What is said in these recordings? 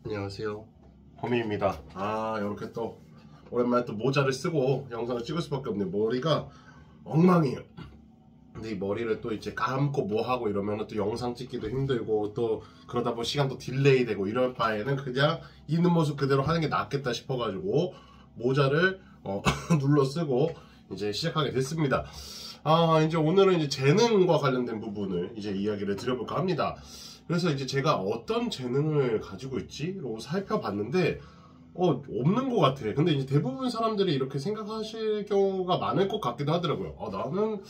안녕하세요, 허미입니다. 이렇게 또 오랜만에 또 모자를 쓰고 영상을 찍을 수밖에 없네요. 머리가 엉망이에요. 근데 이 머리를 또 이제 감고 뭐하고 이러면 또 영상 찍기도 힘들고 또 그러다 보면 시간도 딜레이 되고 이럴 바에는 그냥 있는 모습 그대로 하는 게 낫겠다 싶어가지고 모자를 눌러 쓰고 이제 시작하게 됐습니다. 이제 오늘은 이제 재능과 관련된 부분을 이제 이야기를 드려볼까 합니다. 그래서 이제 제가 어떤 재능을 가지고 있지? 라고 살펴봤는데 없는 것 같아. 근데 이제 대부분 사람들이 이렇게 생각하실 경우가 많을 것 같기도 하더라고요. 나는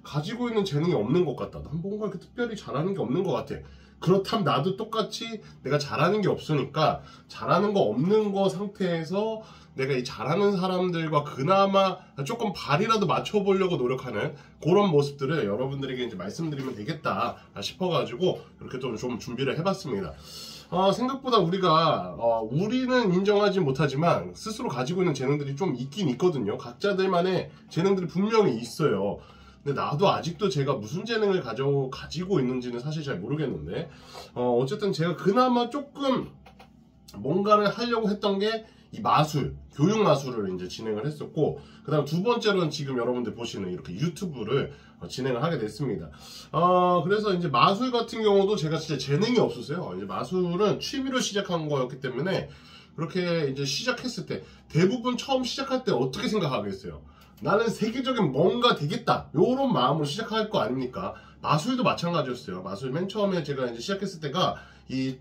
가지고 있는 재능이 없는 것 같다. 난 뭔가 이렇게 특별히 잘하는 게 없는 것 같아. 그렇다면 나도 똑같이 내가 잘하는 게 없으니까 잘하는 거 없는 거 상태에서 내가 이 잘하는 사람들과 그나마 조금 발이라도 맞춰보려고 노력하는 그런 모습들을 여러분들에게 이제 말씀드리면 되겠다 싶어가지고 이렇게 좀 준비를 해봤습니다. 생각보다 우리는 인정하지 못하지만 스스로 가지고 있는 재능들이 좀 있긴 있거든요. 각자들만의 재능들이 분명히 있어요. 근데 나도 아직도 제가 무슨 재능을 가지고 있는지는 사실 잘 모르겠는데 어쨌든 제가 그나마 조금 뭔가를 하려고 했던 게 이 교육 마술을 이제 진행을 했었고, 그 다음 두 번째로는 지금 여러분들 보시는 이렇게 유튜브를 진행을 하게 됐습니다. 그래서 이제 마술 같은 경우도 제가 진짜 재능이 없었어요. 이제 마술은 취미로 시작한 거였기 때문에 그렇게 이제 시작했을 때 대부분 처음 시작할 때 어떻게 생각하겠어요? 나는 세계적인 뭔가 되겠다, 요런 마음으로 시작할 거 아닙니까? 마술도 마찬가지였어요. 마술 맨 처음에 제가 이제 시작했을 때가 이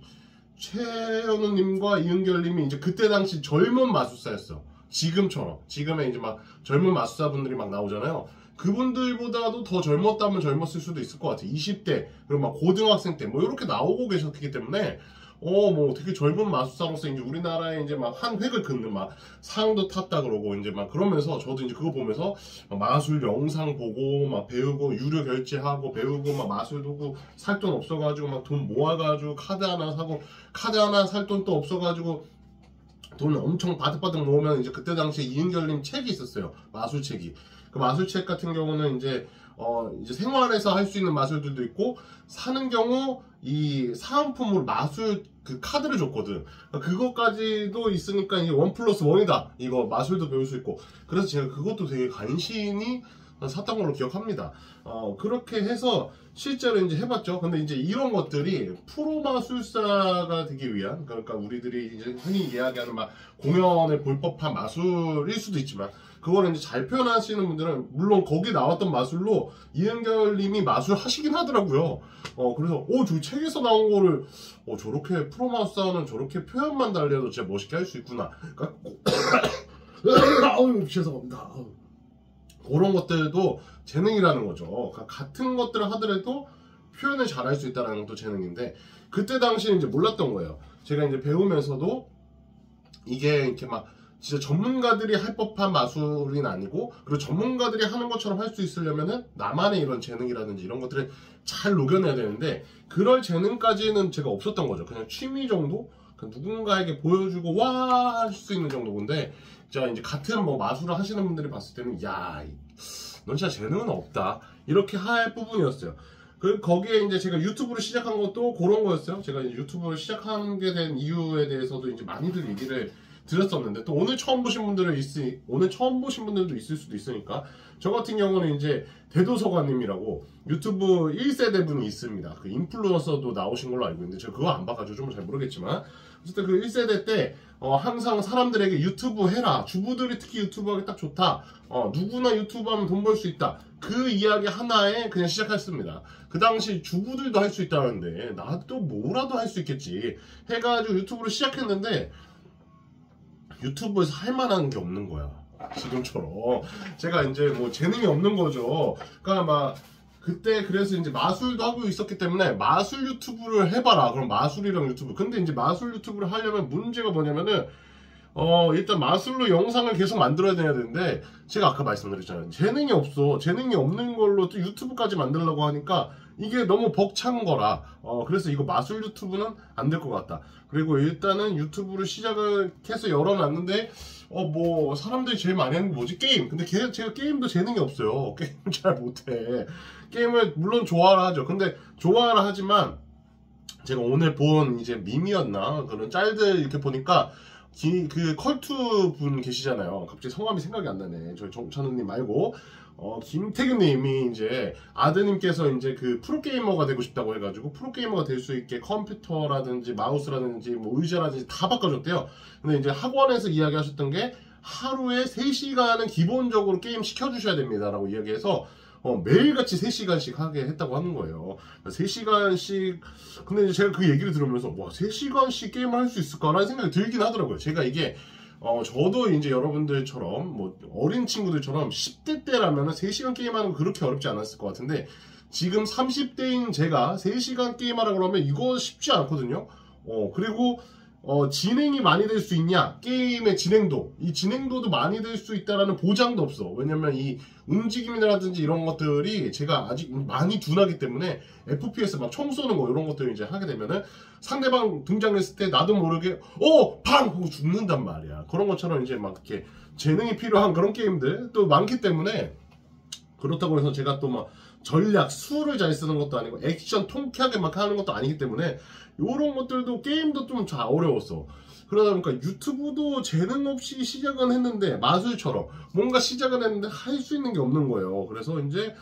최현우님과 이은결님이 이제 그때 당시 젊은 마술사였어. 지금처럼 지금의 이제 막 젊은 마술사분들이 막 나오잖아요. 그분들보다도 더 젊었다면 젊었을 수도 있을 것 같아. 20대 그리고 막 고등학생 때 뭐 이렇게 나오고 계셨기 때문에 뭐 되게 젊은 마술사로서 이제 우리나라에 이제 막 한 획을 긋는 막 상도 탔다 그러고 이제 막 그러면서 저도 이제 그거 보면서 마술 영상 보고 막 배우고 유료 결제하고 배우고 막 마술 도구 살 돈 없어가지고 막 돈 모아가지고 카드 하나 사고 카드 하나 살 돈 또 없어가지고 돈 엄청 바득바득 모으면 이제 그때 당시에 이은결님 책이 있었어요. 마술책이. 그 마술책 같은 경우는 이제 생활에서 할 수 있는 마술들도 있고, 사는 경우 이 사은품으로 마술 그 카드를 줬거든. 그것까지도 있으니까 이게 1+1이다. 이거 마술도 배울 수 있고. 그래서 제가 그것도 되게 간신히 샀던 걸로 기억합니다. 그렇게 해서 실제로 이제 해봤죠. 근데 이제 이런 것들이 프로 마술사가 되기 위한, 그러니까 우리들이 이제 흔히 이야기하는 막 공연을 볼 법한 마술일 수도 있지만, 그거를 이제 잘 표현하시는 분들은 물론 거기 나왔던 마술로 이은결님이 마술 하시긴 하더라고요. 그래서 저 책에서 나온 거를 저렇게 프로 마술사는 저렇게 표현만 달려도 진짜 멋있게 할 수 있구나. 그러니까 죄송합니다. 그런 것들도 재능이라는 거죠. 같은 것들을 하더라도 표현을 잘 할 수 있다는 것도 재능인데, 그때 당시에 이제 몰랐던 거예요. 제가 이제 배우면서도 이게 이렇게 막 진짜 전문가들이 할 법한 마술은 아니고, 그리고 전문가들이 하는 것처럼 할 수 있으려면은 나만의 이런 재능이라든지 이런 것들을 잘 녹여내야 되는데, 그럴 재능까지는 제가 없었던 거죠. 그냥 취미 정도? 누군가에게 보여주고 와 할 수 있는 정도인데, 자 이제 같은 뭐 마술을 하시는 분들이 봤을 때는 넌 진짜 재능은 없다, 이렇게 할 부분이었어요. 거기에 이제 제가 유튜브를 시작한 것도 그런 거였어요. 제가 이제 유튜브를 시작하게 된 이유에 대해서도 이제 많이들 얘기를 드렸었는데, 또 오늘 처음 보신 분들도 있을 수도 있으니까, 저 같은 경우는 이제 대도서관님이라고 유튜브 1세대 분이 있습니다. 그 인플루언서도 나오신 걸로 알고 있는데 제가 그거 안 봐가지고 좀 잘 모르겠지만, 어쨌든 그 1세대 때 항상 사람들에게 유튜브 해라, 주부들이 특히 유튜브 하기 딱 좋다, 누구나 유튜브 하면 돈 벌 수 있다, 그 이야기 하나에 그냥 시작했습니다. 그 당시 주부들도 할 수 있다는데 나도 뭐라도 할 수 있겠지 해가지고 유튜브를 시작했는데, 유튜브에서 할 만한 게 없는 거야. 지금처럼 제가 이제 뭐 재능이 없는 거죠. 그러니까 막 그때 그래서 이제 마술도 하고 있었기 때문에 마술 유튜브를 해봐라. 그럼 마술이랑 유튜브. 근데 이제 마술 유튜브를 하려면 문제가 뭐냐면은 일단 마술로 영상을 계속 만들어야 되는데, 제가 아까 말씀드렸잖아요. 재능이 없어. 재능이 없는 걸로 또 유튜브까지 만들려고 하니까 이게 너무 벅찬 거라. 그래서 이거 마술 유튜브는 안 될 것 같다. 그리고 일단은 유튜브를 시작을 해서 열어놨는데, 뭐 사람들이 제일 많이 하는 게 뭐지? 게임. 근데 제가 게임도 재능이 없어요. 게임 잘 못해. 게임을 물론 좋아라 하죠. 근데 좋아라 하지만 제가 오늘 본 이제 밈이었나 그런 짤들 이렇게 보니까 그 컬투 분 계시잖아요. 갑자기 성함이 생각이 안 나네. 저희 정찬우님 말고 김태균님이 이제 아드님께서 이제 그 프로게이머가 되고 싶다고 해가지고 프로게이머가 될 수 있게 컴퓨터라든지 마우스라든지 뭐 의자라든지 다 바꿔줬대요. 근데 이제 학원에서 이야기하셨던 게 하루에 3시간은 기본적으로 게임 시켜주셔야 됩니다 라고 이야기해서 매일같이 3시간씩 하게 했다고 하는 거예요. 3시간씩. 근데 이제 제가 그 얘기를 들으면서 와 3시간씩 게임을 할 수 있을까라는 생각이 들긴 하더라고요. 제가 이게 저도 이제 여러분들처럼 뭐 어린 친구들처럼 10대 때라면 3시간 게임하는 거 그렇게 어렵지 않았을 것 같은데 지금 30대인 제가 3시간 게임하라 그러면 이거 쉽지 않거든요. 그리고 진행이 많이 될 수 있냐? 게임의 진행도. 이 진행도도 많이 될 수 있다라는 보장도 없어. 왜냐면 이 움직임이라든지 이런 것들이 제가 아직 많이 둔하기 때문에 FPS 막 총 쏘는 거 이런 것들 이제 하게 되면은 상대방 등장했을 때 나도 모르게 팡! 하고 죽는단 말이야. 그런 것처럼 이제 막 이렇게 재능이 필요한 그런 게임들 또 많기 때문에 그렇다고 해서 제가 또 막 전략, 수를 잘 쓰는 것도 아니고 액션 통쾌하게 막 하는 것도 아니기 때문에 이런 것들도 게임도 좀 잘 어려웠어. 그러다 보니까 유튜브도 재능 없이 시작은 했는데 마술처럼 뭔가 시작은 했는데 할 수 있는 게 없는 거예요. 그래서 이제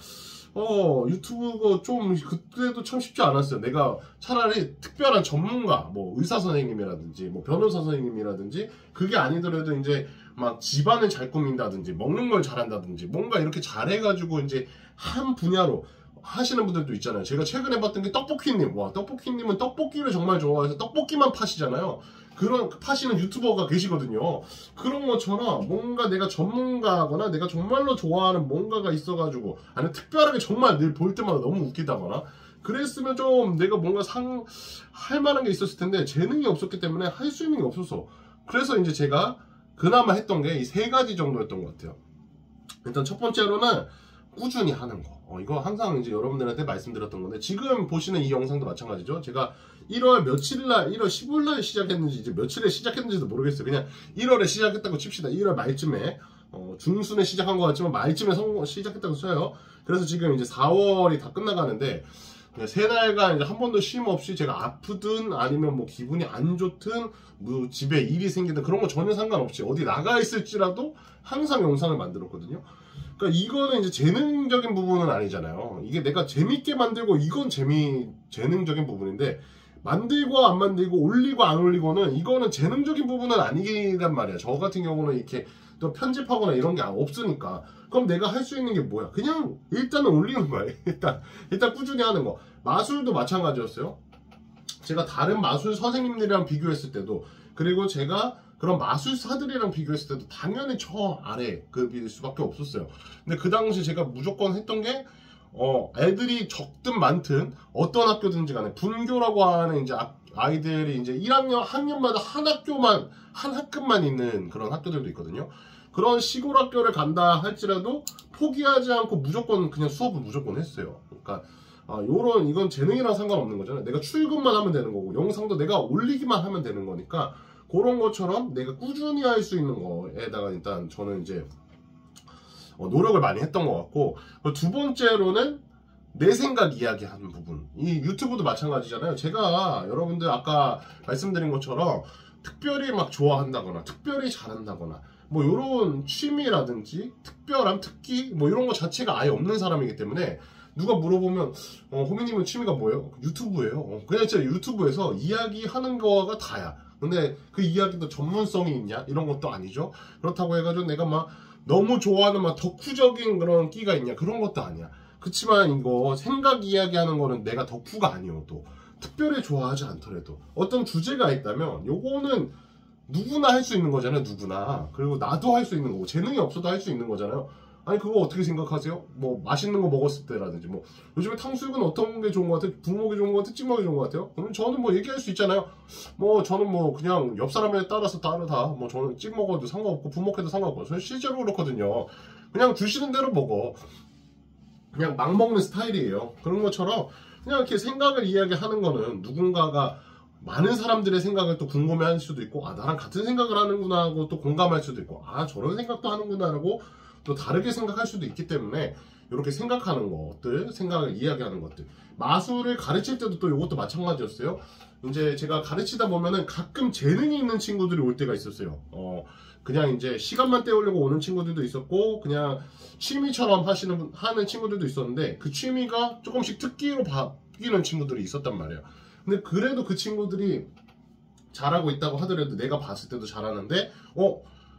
유튜브가 좀 그때도 참 쉽지 않았어요. 내가 차라리 특별한 전문가, 뭐 의사 선생님이라든지 뭐 변호사 선생님이라든지 그게 아니더라도 이제 막 집안을 잘 꾸민다든지 먹는 걸 잘한다든지 뭔가 이렇게 잘해가지고 이제 한 분야로 하시는 분들도 있잖아요. 제가 최근에 봤던 게 떡볶이님. 와, 떡볶이님은 떡볶이를 정말 좋아해서 떡볶이만 파시잖아요. 그런 파시는 유튜버가 계시거든요. 그런 것처럼 뭔가 내가 전문가거나 내가 정말로 좋아하는 뭔가가 있어가지고 아니면 특별하게 정말 늘 볼 때마다 너무 웃기다거나 그랬으면 좀 내가 뭔가 할 만한 게 있었을 텐데 재능이 없었기 때문에 할 수 있는 게 없었어. 그래서 이제 제가 그나마 했던 게 이 3가지 정도였던 것 같아요. 일단 첫 번째로는 꾸준히 하는 거. 이거 항상 이제 여러분들한테 말씀드렸던 건데 지금 보시는 이 영상도 마찬가지죠. 제가 1월 며칠날 1월 15일날 시작했는지 이제 며칠에 시작했는지도 모르겠어요. 그냥 1월에 시작했다고 칩시다. 1월 말쯤에 중순에 시작한 것 같지만 말쯤에 시작했다고 써요. 그래서 지금 이제 4월이 다 끝나가는데 3달간 이제 한 번도 쉼 없이 제가 아프든 아니면 뭐 기분이 안 좋든 뭐 집에 일이 생기든 그런 거 전혀 상관없이 어디 나가 있을지라도 항상 영상을 만들었거든요. 그러니까 이거는 이제 재능적인 부분은 아니잖아요. 이게 내가 재밌게 만들고 이건 재능적인 부분인데 만들고 안 만들고 올리고 안 올리고는 이거는 재능적인 부분은 아니란 말이야. 저 같은 경우는 이렇게 또 편집하거나 이런 게 없으니까. 그럼 내가 할 수 있는 게 뭐야? 그냥 일단은 올리는 거야. 일단 꾸준히 하는 거. 마술도 마찬가지였어요. 제가 다른 마술 선생님들이랑 비교했을 때도 그리고 제가 그런 마술사들이랑 비교했을 때도 당연히 저 아래 급일 수밖에 없었어요. 근데 그 당시 제가 무조건 했던 게 애들이 적든 많든 어떤 학교든지 간에 분교라고 하는 이제 아이들이 이제 1학년 학년마다 한 학급만 있는 그런 학교들도 있거든요. 그런 시골 학교를 간다 할지라도 포기하지 않고 무조건 그냥 수업을 무조건 했어요. 그러니까 이건 재능이랑 상관없는 거잖아요. 내가 출근만 하면 되는 거고 영상도 내가 올리기만 하면 되는 거니까 그런 것처럼 내가 꾸준히 할 수 있는 거에다가 일단 저는 이제 노력을 많이 했던 것 같고, 두 번째로는 내 생각 이야기하는 부분. 이 유튜브도 마찬가지잖아요. 제가 여러분들 아까 말씀드린 것처럼 특별히 막 좋아한다거나 특별히 잘한다거나 뭐 이런 취미라든지 특별한 특기 뭐 이런 거 자체가 아예 없는 사람이기 때문에 누가 물어보면 호미님은 취미가 뭐예요? 유튜브예요. 그냥 진짜 유튜브에서 이야기하는 거가 다야. 근데 그 이야기도 전문성이 있냐? 이런 것도 아니죠. 그렇다고 해가지고 내가 막 너무 좋아하는 막 덕후적인 그런 끼가 있냐? 그런 것도 아니야. 그치만 이거 생각 이야기하는 거는 내가 덕후가 아니어도 특별히 좋아하지 않더라도 어떤 주제가 있다면 요거는 누구나 할 수 있는 거잖아요. 누구나. 그리고 나도 할 수 있는 거고 재능이 없어도 할 수 있는 거잖아요. 아니 그거 어떻게 생각하세요? 뭐 맛있는 거 먹었을 때라든지 뭐 요즘에 탕수육은 어떤 게 좋은 것 같아요? 부먹이 좋은 것 같아요? 찍먹이 좋은 것 같아요? 그럼 저는 뭐 얘기할 수 있잖아요. 뭐 저는 뭐 그냥 옆 사람에 따라서 다르다. 뭐 저는 찍먹어도 상관없고 부먹해도 상관없고 저는 실제로 그렇거든요. 그냥 주시는 대로 먹어. 그냥 막 먹는 스타일이에요. 그런 것처럼 그냥 이렇게 생각을 이야기하는 거는 누군가가 많은 사람들의 생각을 또 궁금해할 수도 있고 나랑 같은 생각을 하는구나 하고 또 공감할 수도 있고 저런 생각도 하는구나 하고 또 다르게 생각할 수도 있기 때문에 이렇게 생각하는 것들, 생각을 이야기하는 것들, 마술을 가르칠 때도 또 이것도 마찬가지였어요. 이제 제가 가르치다 보면은 가끔 재능이 있는 친구들이 올 때가 있었어요. 그냥 이제 시간만 때우려고 오는 친구들도 있었고, 그냥 취미처럼 하는 친구들도 있었는데, 그 취미가 조금씩 특기로 바뀌는 친구들이 있었단 말이에요. 근데 그래도 그 친구들이 잘하고 있다고 하더라도 내가 봤을 때도 잘하는데,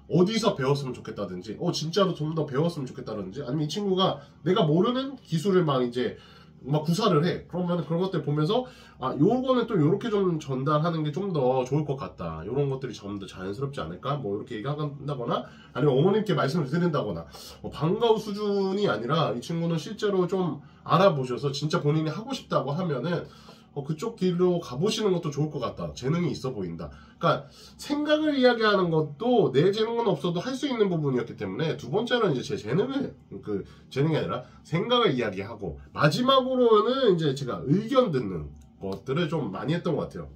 어디서 배웠으면 좋겠다든지, 진짜로 좀 더 배웠으면 좋겠다든지, 아니면 이 친구가 내가 모르는 기술을 막 이제 막 구사를 해. 그러면 그런 것들 보면서 요거는 또 요렇게 좀 전달하는 게 좀 더 좋을 것 같다. 요런 것들이 좀 더 자연스럽지 않을까? 뭐 이렇게 얘기한다거나, 아니면 어머님께 말씀을 드린다거나, 방과후 수준이 아니라 이 친구는 실제로 좀 알아보셔서 진짜 본인이 하고 싶다고 하면은 그쪽 길로 가보시는 것도 좋을 것 같다. 재능이 있어 보인다. 그러니까 생각을 이야기하는 것도 내 재능은 없어도 할 수 있는 부분이었기 때문에, 두 번째는 이제 제 재능을, 재능이 아니라 생각을 이야기하고, 마지막으로는 이제 제가 의견 듣는 것들을 좀 많이 했던 것 같아요.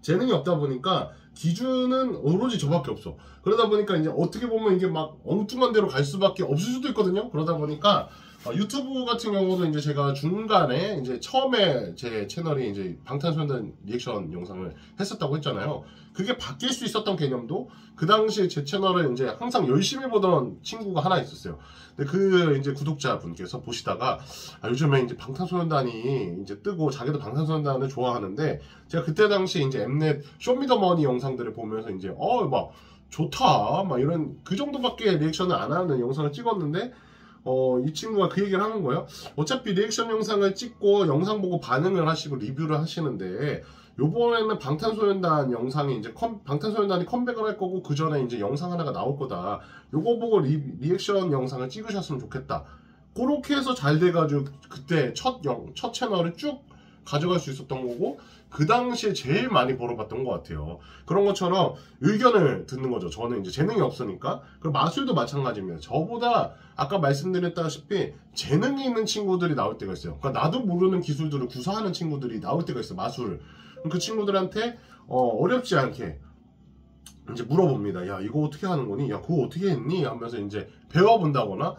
재능이 없다 보니까 기준은 오로지 저밖에 없어. 그러다 보니까 이제 어떻게 보면 이게 막 엉뚱한 데로 갈 수밖에 없을 수도 있거든요. 그러다 보니까 유튜브 같은 경우도 이제 제가 중간에 이제 처음에 제 채널이 이제 방탄소년단 리액션 영상을 했었다고 했잖아요. 그게 바뀔 수 있었던 개념도, 그 당시에 제 채널을 이제 항상 열심히 보던 친구가 하나 있었어요. 근데 그 이제 구독자분께서 보시다가 요즘에 이제 방탄소년단이 이제 뜨고 자기도 방탄소년단을 좋아하는데, 제가 그때 당시에 이제 엠넷 쇼미더머니 영상들을 보면서 이제 막 좋다 막 이런 그 정도밖에 리액션을 안 하는 영상을 찍었는데, 이 친구가 그 얘기를 하는 거예요. 어차피 리액션 영상을 찍고 영상 보고 반응을 하시고 리뷰를 하시는데, 요번에는 방탄소년단 영상이 이제 방탄소년단이 컴백을 할 거고, 그 전에 이제 영상 하나가 나올 거다. 요거 보고 리액션 영상을 찍으셨으면 좋겠다. 그렇게 해서 잘 돼가지고 그때 첫 채널을 쭉 가져갈 수 있었던 거고, 그 당시에 제일 많이 벌어봤던 것 같아요. 그런 것처럼 의견을 듣는 거죠. 저는 이제 재능이 없으니까. 그리고 마술도 마찬가지입니다. 저보다 아까 말씀드렸다시피 재능이 있는 친구들이 나올 때가 있어요. 그러니까 나도 모르는 기술들을 구사하는 친구들이 나올 때가 있어요. 마술을. 그 친구들한테 어렵지 않게 이제 물어봅니다. 야, 이거 어떻게 하는 거니? 야, 그거 어떻게 했니? 하면서 이제 배워본다거나,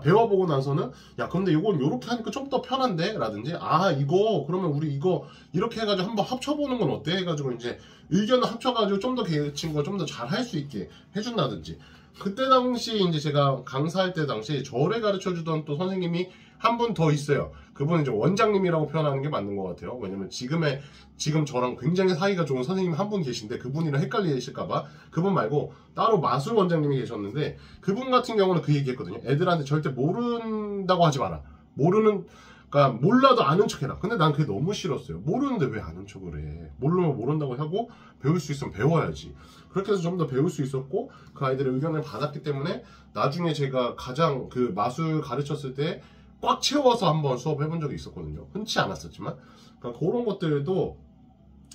배워보고 나서는, 야, 근데 이건 이렇게 하니까 좀 더 편한데? 라든지, 이거, 그러면 우리 이거 이렇게 해가지고 한번 합쳐보는 건 어때? 해가지고 이제 의견을 합쳐가지고 좀 더 그 친구가 좀 더 잘 할 수 있게 해준다든지. 그때 당시 이제 제가 강사할 때 당시 저를 가르쳐 주던 또 선생님이 한 분 더 있어요. 그분은 이제 원장님이라고 표현하는 게 맞는 것 같아요. 왜냐면 지금 저랑 굉장히 사이가 좋은 선생님 한 분 계신데, 그분이랑 헷갈리실까봐 그분 말고 따로 마술 원장님이 계셨는데, 그분 같은 경우는 그 얘기 했거든요. 애들한테 절대 모른다고 하지 마라. 그러니까 몰라도 아는 척 해라. 근데 난 그게 너무 싫었어요. 모르는데 왜 아는 척을 해. 모르면 모른다고 하고, 배울 수 있으면 배워야지. 그렇게 해서 좀 더 배울 수 있었고, 그 아이들의 의견을 받았기 때문에 나중에 제가 가장 그 마술 가르쳤을 때 꽉 채워서 한번 수업 해본 적이 있었거든요. 흔치 않았었지만. 그러니까 그런 것들도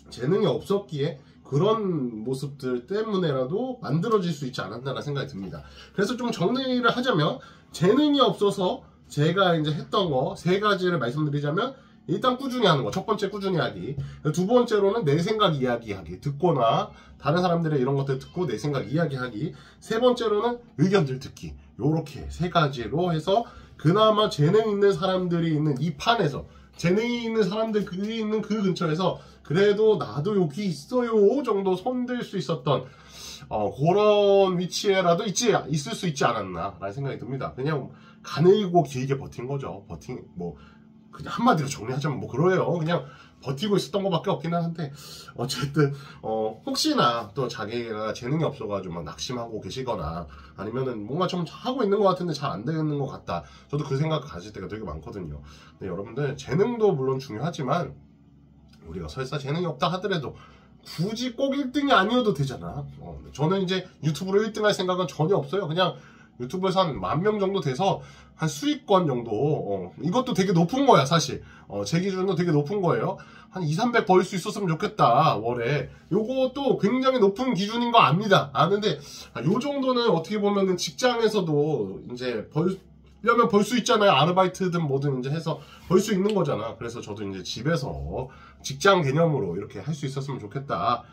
재능이 없었기에 그런 모습들 때문에라도 만들어질 수 있지 않았나라는 생각이 듭니다. 그래서 좀 정리를 하자면, 재능이 없어서 제가 이제 했던 거 3가지를 말씀드리자면, 일단 꾸준히 하는 거. 첫 번째 꾸준히 하기. 두 번째로는 내 생각 이야기하기. 듣거나 다른 사람들의 이런 것들 듣고 내 생각 이야기하기. 세 번째로는 의견들 듣기. 요렇게 3가지로 해서 그나마 재능 있는 사람들이 있는 이 판에서, 재능이 있는 사람들이 있는 그 근처에서 그래도 나도 여기 있어요 정도 손들 수 있었던 그런 위치에라도 있을 수 있지 않았나 라는 생각이 듭니다. 그냥 가늘고 길게 버틴 거죠. 그냥 한마디로 정리하자면 그래요. 그냥 버티고 있었던 것밖에 없긴 한데, 어쨌든 혹시나 또 자기가 재능이 없어가지고 막 낙심하고 계시거나, 아니면은 뭔가 좀 하고 있는 것 같은데 잘 안 되는 것 같다, 저도 그 생각 가질 때가 되게 많거든요. 근데 여러분들, 재능도 물론 중요하지만 우리가 설사 재능이 없다 하더라도 굳이 꼭 1등이 아니어도 되잖아. 저는 이제 유튜브로 1등 할 생각은 전혀 없어요. 그냥 유튜브에서 한 10,000명 정도 돼서 한 수익권 정도, 이것도 되게 높은 거야 사실. 제 기준으로 되게 높은 거예요. 한 200~300 벌 수 있었으면 좋겠다 월에. 요것도 굉장히 높은 기준인 거 압니다. 아는데 요 정도는 어떻게 보면은 직장에서도 이제 벌려면 벌 수 있잖아요. 아르바이트든 뭐든 이제 해서 벌 수 있는 거잖아. 그래서 저도 이제 집에서 직장 개념으로 이렇게 할 수 있었으면 좋겠다.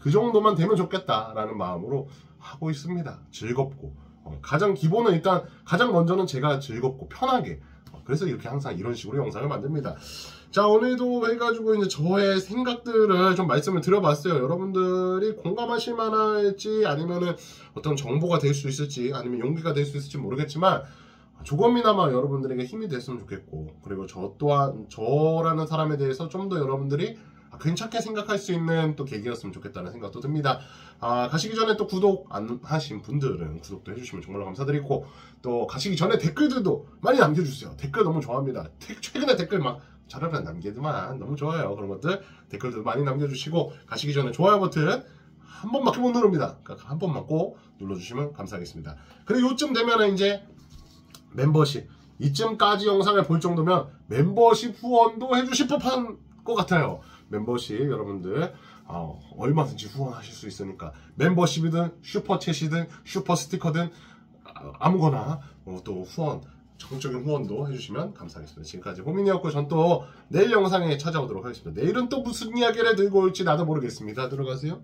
그 정도만 되면 좋겠다라는 마음으로 하고 있습니다. 즐겁고 가장 기본은 일단 가장 먼저는 제가 즐겁고 편하게 그래서 이렇게 항상 이런 식으로 영상을 만듭니다. 자, 오늘도 해가지고 이제 저의 생각들을 좀 말씀을 드려봤어요. 여러분들이 공감하실 만할지 아니면은 어떤 정보가 될 수 있을지 아니면 용기가 될 수 있을지 모르겠지만 조금이나마 여러분들에게 힘이 됐으면 좋겠고, 그리고 저 또한 저라는 사람에 대해서 좀 더 여러분들이 괜찮게 생각할 수 있는 또 계기였으면 좋겠다는 생각도 듭니다. 가시기 전에 또 구독 안 하신 분들은 구독도 해주시면 정말 감사드리고, 또 가시기 전에 댓글들도 많이 남겨주세요. 댓글 너무 좋아합니다. 최근에 댓글 막 자르면 남기지만 너무 좋아요. 그런 것들 댓글도 많이 남겨주시고, 가시기 전에 좋아요 버튼 한 번밖에 못 누릅니다. 그러니까 한 번만 꼭 눌러주시면 감사하겠습니다. 그리고 요쯤 되면 이제 멤버십, 이쯤까지 영상을 볼 정도면 멤버십 후원도 해주실 법한 것 같아요. 멤버십 여러분들 얼마든지 후원하실 수 있으니까 멤버십이든 슈퍼챗이든 슈퍼스티커든 아무거나 또 후원, 적극적인 후원도 해주시면 감사하겠습니다. 지금까지 호민이었고, 전 또 내일 영상에 찾아오도록 하겠습니다. 내일은 또 무슨 이야기를 들고 올지 나도 모르겠습니다. 들어가세요.